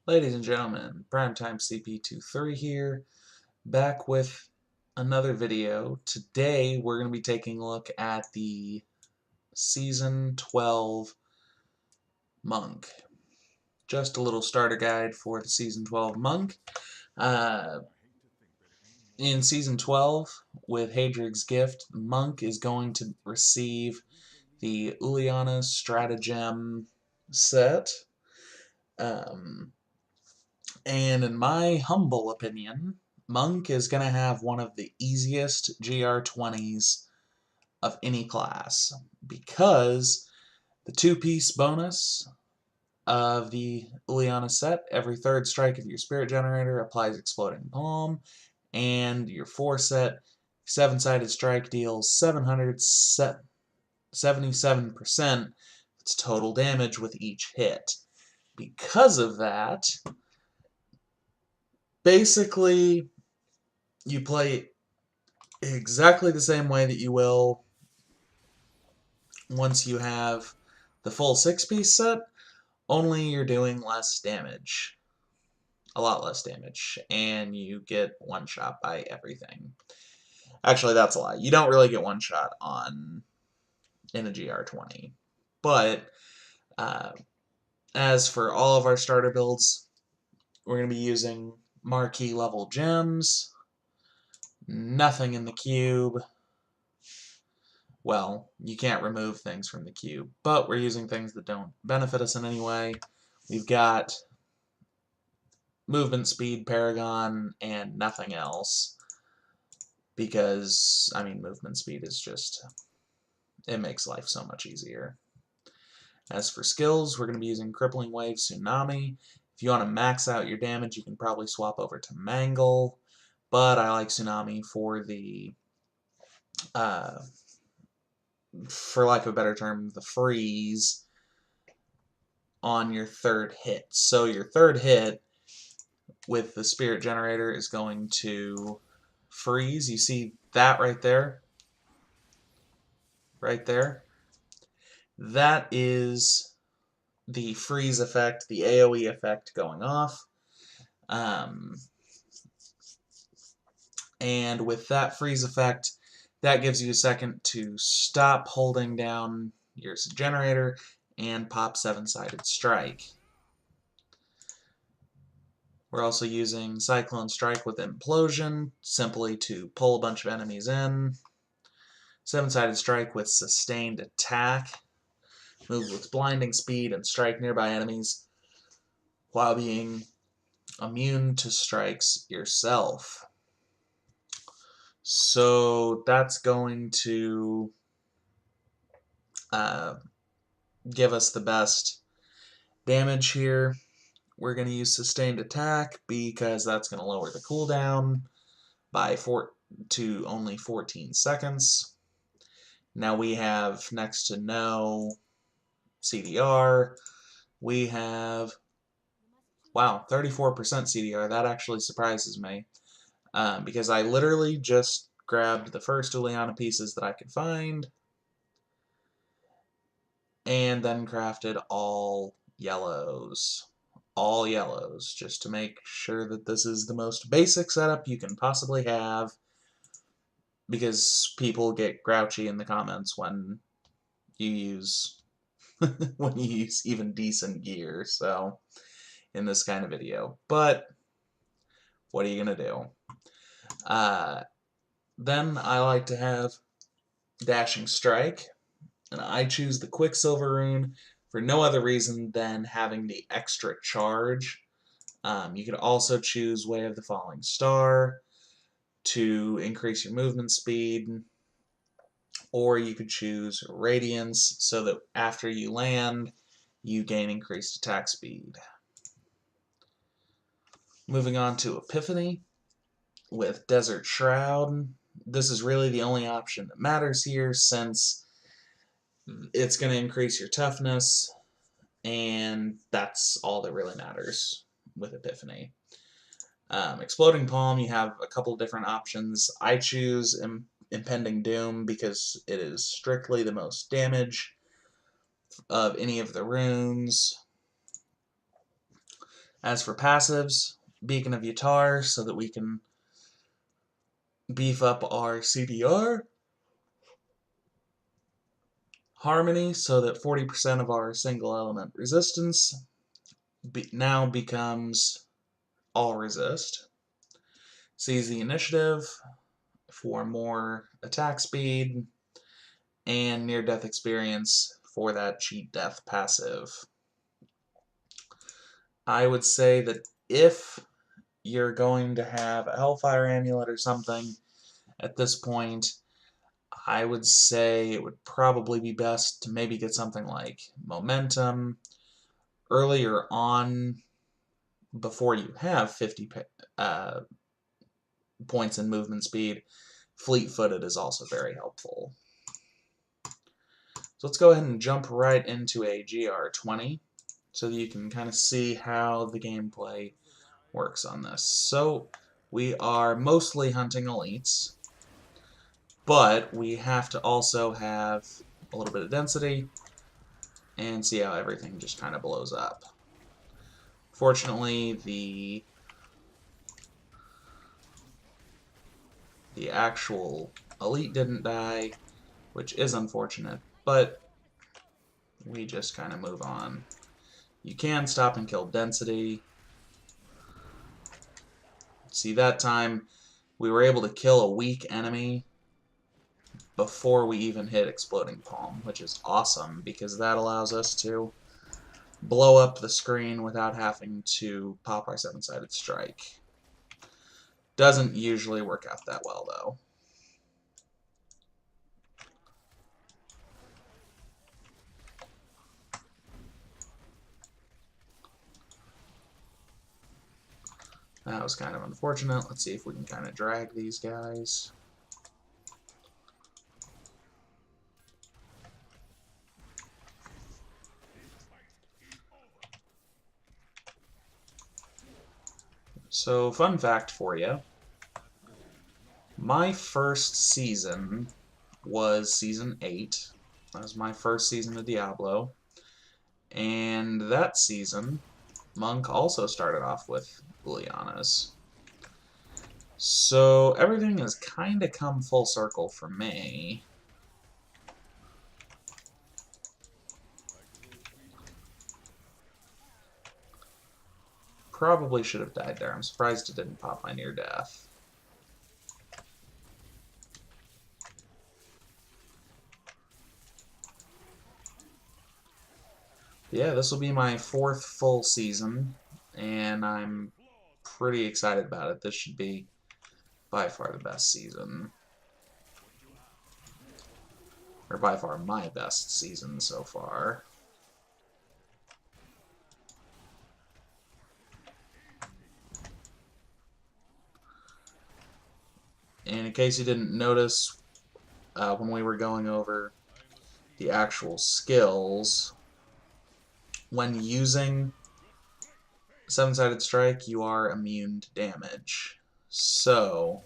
Ladies and gentlemen, Primetime CP23 here, back with another video. Today we're going to be taking a look at the Season 12 Monk. Just a little starter guide for the Season 12 Monk. In Season 12, with Hadrig's Gift, Monk is going to receive the Uliana's Stratagem set. And in my humble opinion, Monk is going to have one of the easiest GR20s of any class, because the two-piece bonus of the Uliana set, every third strike of your Spirit Generator applies Exploding Palm, and your 4-set, 7-sided strike deals 777% its total damage with each hit. Because of that, basically, you play exactly the same way that you will once you have the full 6-piece set, only you're doing less damage. A lot less damage, and you get one-shot by everything. Actually, that's a lie. You don't really get one-shot in a GR20. But, as for all of our starter builds, we're going to be using marquee level gems, nothing in the cube. Well, you can't remove things from the cube, but we're using things that don't benefit us in any way. We've got movement speed, Paragon, and nothing else. Because, I mean, movement speed is just, it makes life so much easier. As for skills, we're going to be using Crippling Wave, Tsunami. If you want to max out your damage, you can probably swap over to Mangle, but I like Tsunami for the, for lack of a better term, the freeze on your third hit. So your third hit with the Spirit Generator is going to freeze. You see that right there? Right there? That is the freeze effect, the AoE effect going off. And with that freeze effect, that gives you a second to stop holding down your generator and pop 7-sided strike. We're also using Cyclone Strike with Implosion, simply to pull a bunch of enemies in. 7-sided strike with Sustained Attack, move with Blinding Speed and strike nearby enemies while being immune to strikes yourself. So that's going to give us the best damage here. We're going to use Sustained Attack because that's going to lower the cooldown by to only 14 seconds. Now we have next to no CDR. We have, wow, 34% CDR. That actually surprises me, because I literally just grabbed the first Uliana pieces that I could find and then crafted all yellows. All yellows, just to make sure that this is the most basic setup you can possibly have, because people get grouchy in the comments when you use when you use even decent gear, so in this kind of video. But what are you gonna do? Then I like to have Dashing Strike, and I choose the Quicksilver rune for no other reason than having the extra charge. You could also choose Way of the Falling Star to increase your movement speed, or you could choose Radiance so that after you land, you gain increased attack speed. Moving on to Epiphany with Desert Shroud. This is really the only option that matters here, since it's going to increase your toughness, and that's all that really matters with Epiphany. Exploding Palm, you have a couple different options. I choose Impending Doom because it is strictly the most damage of any of the runes. As for passives, Beacon of Yatar, so that we can beef up our CDR. Harmony, so that 40% of our single element resistance now becomes all resist. Seize the Initiative for more attack speed, and Near Death Experience for that cheat death passive. I would say that if you're going to have a Hellfire Amulet or something at this point, I would say it would probably be best to maybe get something like Momentum earlier on before you have 50 points in movement speed. Fleet-footed is also very helpful. So let's go ahead and jump right into a GR20 so that you can kind of see how the gameplay works on this. So we are mostly hunting elites, but we have to also have a little bit of density and see how everything just kind of blows up. Fortunately, the actual elite didn't die, which is unfortunate, but we just kind of move on. You can stop and kill density. See, that time we were able to kill a weak enemy before we even hit Exploding Palm, which is awesome because that allows us to blow up the screen without having to pop our 7-sided strike. Doesn't usually work out that well, though. That was kind of unfortunate. Let's see if we can kind of drag these guys. So, fun fact for you. My first season was Season 8. That was my first season of Diablo. And that season, Monk also started off with Liliana's. So everything has kind of come full circle for me. Probably should have died there. I'm surprised it didn't pop my near death. Yeah, this will be my 4th full season, and I'm pretty excited about it. This should be by far the best season. Or by far my best season so far. And in case you didn't notice, when we were going over the actual skills, when using 7-sided strike, you are immune to damage. So,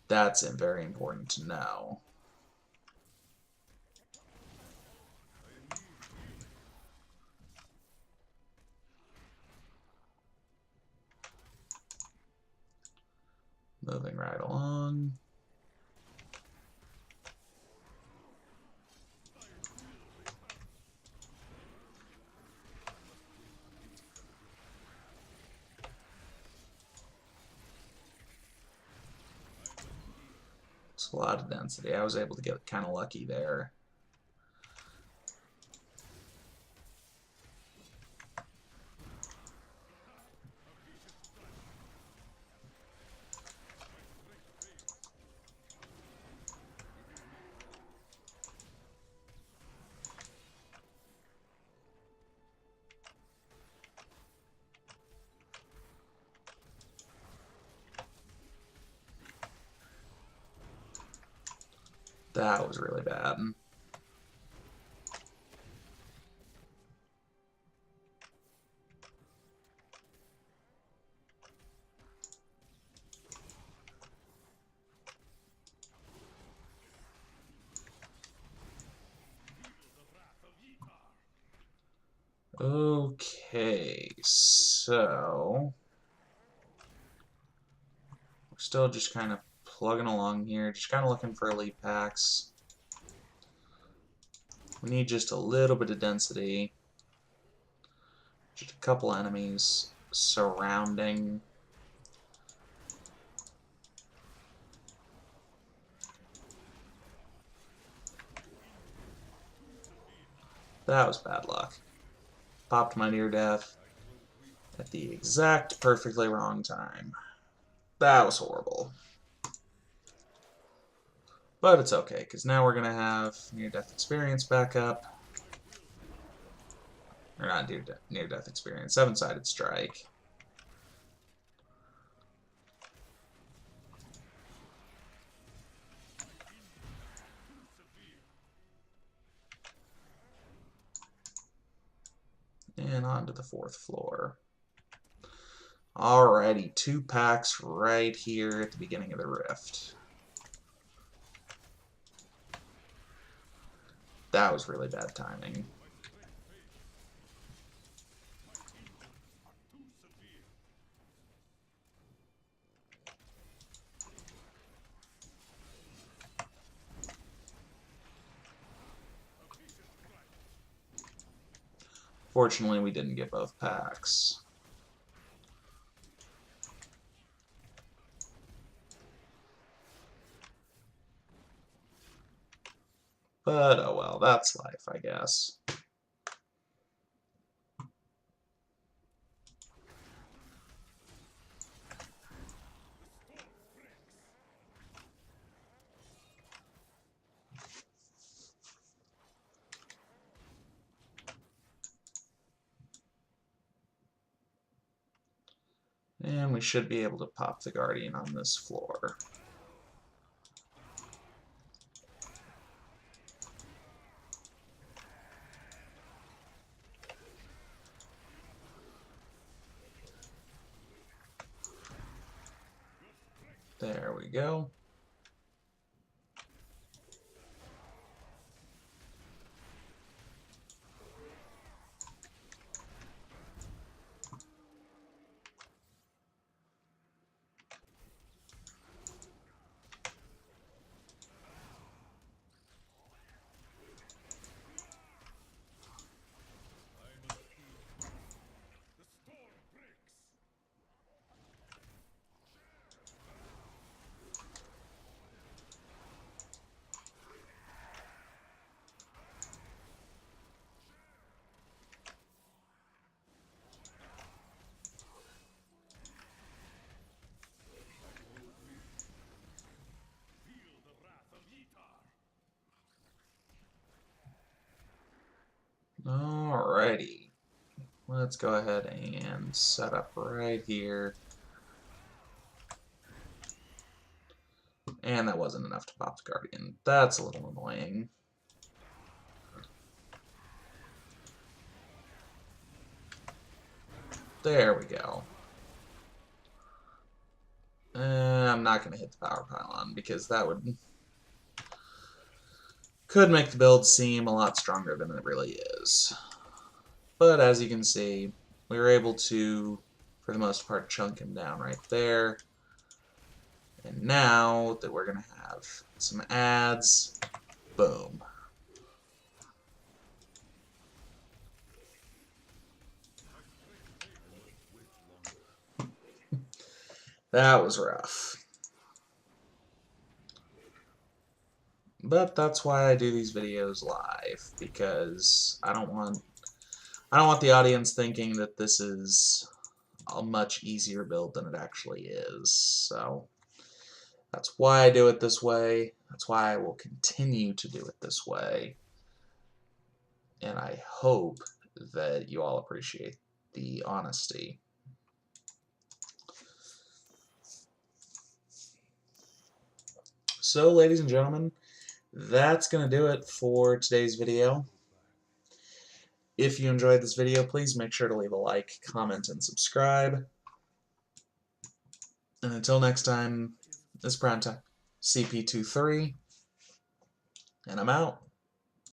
that's very important to know. Moving right along. It's a lot of density. I was able to get kind of lucky there. That was really bad. Okay, so we're still just kind of plugging along here, just kind of looking for elite packs. We need just a little bit of density. Just a couple enemies surrounding. That was bad luck. Popped my near death at the exact perfectly wrong time. That was horrible. But it's okay, because now we're going to have near-death experience back up. Or not near-death experience, seven-sided strike. And on to the 4th floor. Alrighty, 2 packs right here at the beginning of the rift. That was really bad timing. Fortunately, we didn't get both packs. But, oh well, that's life, I guess. And we should be able to pop the Guardian on this floor. There we go. Alrighty. Let's go ahead and set up right here. And that wasn't enough to pop the Guardian. That's a little annoying. There we go. I'm not going to hit the power pylon because that could make the build seem a lot stronger than it really is. But as you can see, we were able to, for the most part, chunk him down right there. And now that we're going to have some ads, boom. That was rough. But that's why I do these videos live, because I don't want the audience thinking that this is a much easier build than it actually is. So that's why I do it this way. That's why I will continue to do it this way. And I hope that you all appreciate the honesty. So, ladies and gentlemen, that's going to do it for today's video. If you enjoyed this video, please make sure to leave a like, comment, and subscribe. And until next time, this is Primetime CP23, and I'm out.